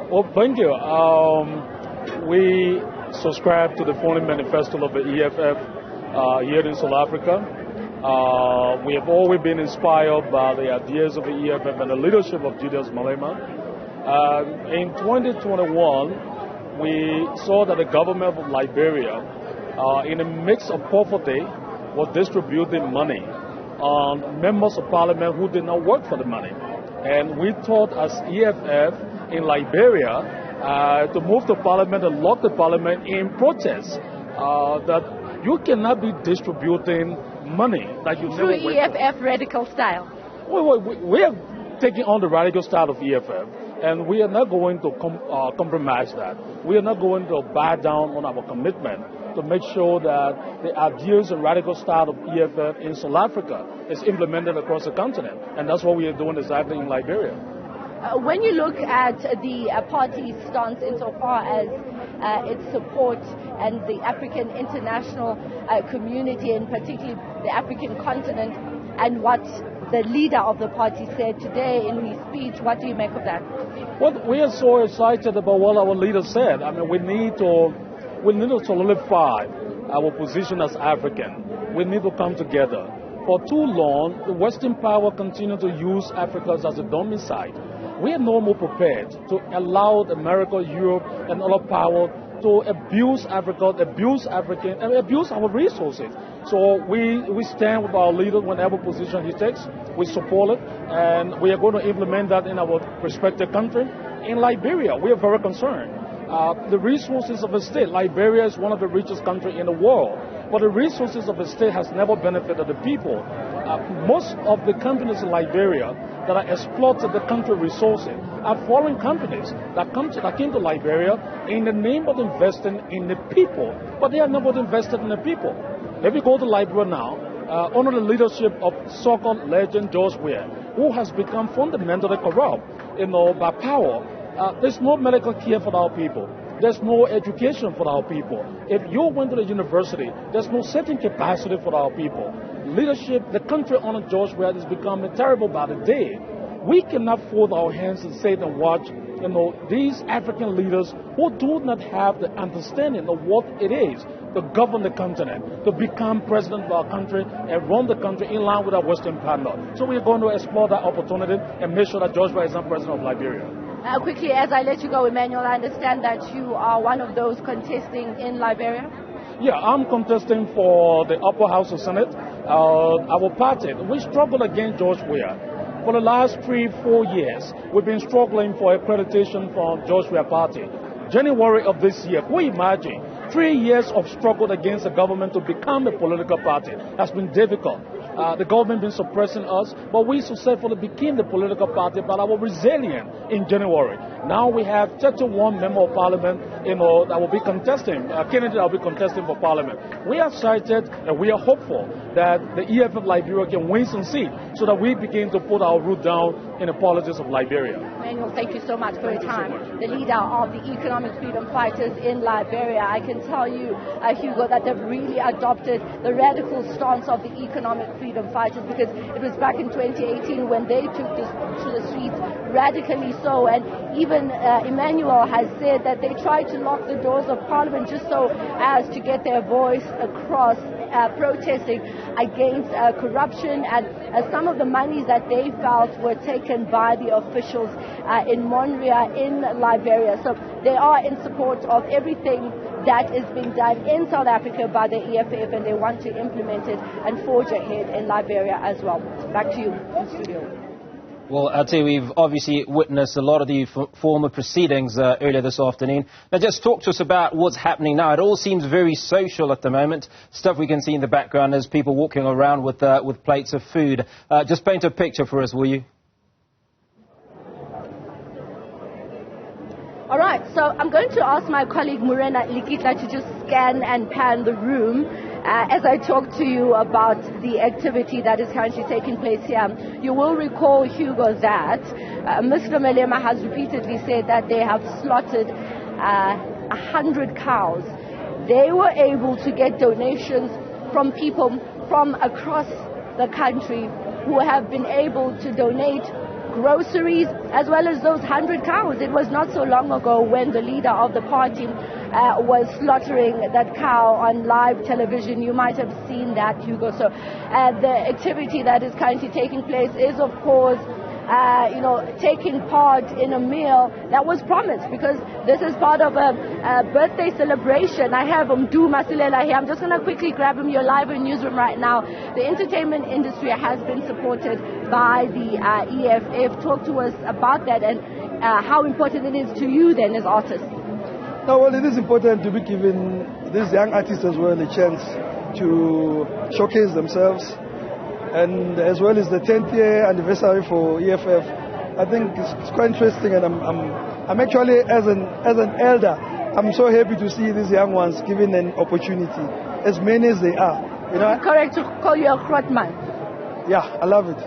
Well, thank you. We subscribe to the founding manifesto of the EFF here in South Africa. We have always been inspired by the ideas of the EFF and the leadership of Julius Malema. In 2021, we saw that the government of Liberia, in a mix of poverty, was distributing money on members of parliament who did not work for the money. And we thought as EFF in Liberia to move the parliament and lock the parliament in protest that you cannot be distributing money that you through never EFF radical style. We are taking on the radical style of EFF, and we are not going to compromise that. We are not going to back down on our commitment to make sure that the ideas and radical style of EFF in South Africa is implemented across the continent, and that's what we are doing exactly in Liberia. When you look at the party's stance insofar as its support and the African international community, and particularly the African continent, and what the leader of the party said today in his speech, what do you make of that? Well, we are so excited about what our leader said. I mean, we need to solidify our position as African. We need to come together. For too long, the Western power continue to use Africa as a domicile. We are no more prepared to allow America, Europe, and other power to abuse Africa, abuse African, and abuse our resources. So we stand with our leader whenever position he takes. We support it, and we are going to implement that in our respective country. In Liberia, we are very concerned. The resources of the state, Liberia is one of the richest countries in the world, but the resources of the state has never benefited the people. Most of the companies in Liberia that are exploiting the country resources are foreign companies that came to Liberia in the name of investing in the people, but they are not invested in the people. If you go to Liberia now, under the leadership of soccer legend George Weah, who has become fundamentally corrupt, by power, there's no medical care for our people. There's no education for our people. If you went to the university, there's no setting capacity for our people. Leadership, the country under George Weah is becoming terrible by the day. We cannot fold our hands and sit and watch, these African leaders who do not have the understanding of what it is to govern the continent, to become president of our country and run the country in line with our Western partner. So we are going to explore that opportunity and make sure that George Weah is not president of Liberia. Quickly, as I let you go, Emmanuel, I understand that you are one of those contesting in Liberia. Yeah, I'm contesting for the upper house of Senate. Our party, we struggled against George Weah. For the last 3-4 years, we've been struggling for accreditation from George Weah party. January of this year, can you imagine? 3 years of struggle against the government to become a political party has been difficult. The government been suppressing us, but we successfully became the political party by our resilience in January. Now we have 31 members of parliament, that will be contesting, candidate that will be contesting for parliament. We are excited and we are hopeful that the EFF Liberia can win some seats so that we begin to put our root down in the politics of Liberia. Emmanuel, thank you so much for your time. The leader of the economic freedom fighters in Liberia. I can tell you, Hugo, that they've really adopted the radical stance of the economic freedom fighters, because it was back in 2018 when they took this to the streets, radically so, and even Emmanuel has said that they tried to lock the doors of parliament just so as to get their voice across, protesting against corruption and some of the monies that they felt were taken by the officials in Monrovia in Liberia. So they are in support of everything that is being done in South Africa by the EFF, and they want to implement it and forge ahead in Liberia as well. Back to you in studio. Well, Athi, we've obviously witnessed a lot of the former proceedings earlier this afternoon. Now, just talk to us about what's happening now. It all seems very social at the moment. Stuff we can see in the background is people walking around with plates of food. Just paint a picture for us, will you? All right, so I'm going to ask my colleague Murena Likitla to just scan and pan the room as I talk to you about the activity that is currently taking place here. You will recall, Hugo, that Mr. Malema has repeatedly said that they have slaughtered 100 cows. They were able to get donations from people from across the country who have been able to donate groceries, as well as those 100 cows. It was not so long ago when the leader of the party was slaughtering that cow on live television. You might have seen that, Hugo. So the activity that is currently taking place is, of course, taking part in a meal that was promised, because this is part of a birthday celebration. I have Mdu Masilela here. I'm just going to quickly grab him. You're live in Newsroom right now. The entertainment industry has been supported by the EFF. Talk to us about that and how important it is to you then as artists. No, well, it is important to be giving these young artists as well a chance to showcase themselves. And as well as the 10th year anniversary for EFF, I think it's quite interesting, and I'm actually, as an elder, I'm so happy to see these young ones given an opportunity, as many as they are. Is it correct to call you a Grotman? Yeah, I love it.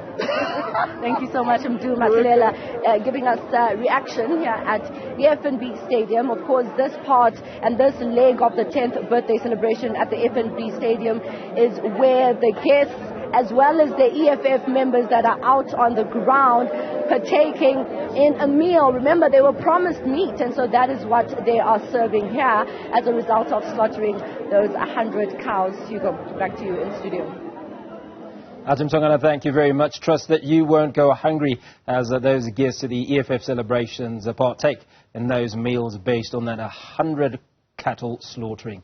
Thank you so much, Mdu Masilela, giving us reaction here at the FNB Stadium. Of course, this part and this leg of the 10th birthday celebration at the FNB Stadium is where the guests, as well as the EFF members that are out on the ground partaking in a meal. Remember, they were promised meat, and so that is what they are serving here as a result of slaughtering those 100 cows. Hugo, back to you in studio. Athi Mtongana, thank you very much. Trust that you won't go hungry as those guests of the EFF celebrations partake in those meals based on that 100 cattle slaughtering.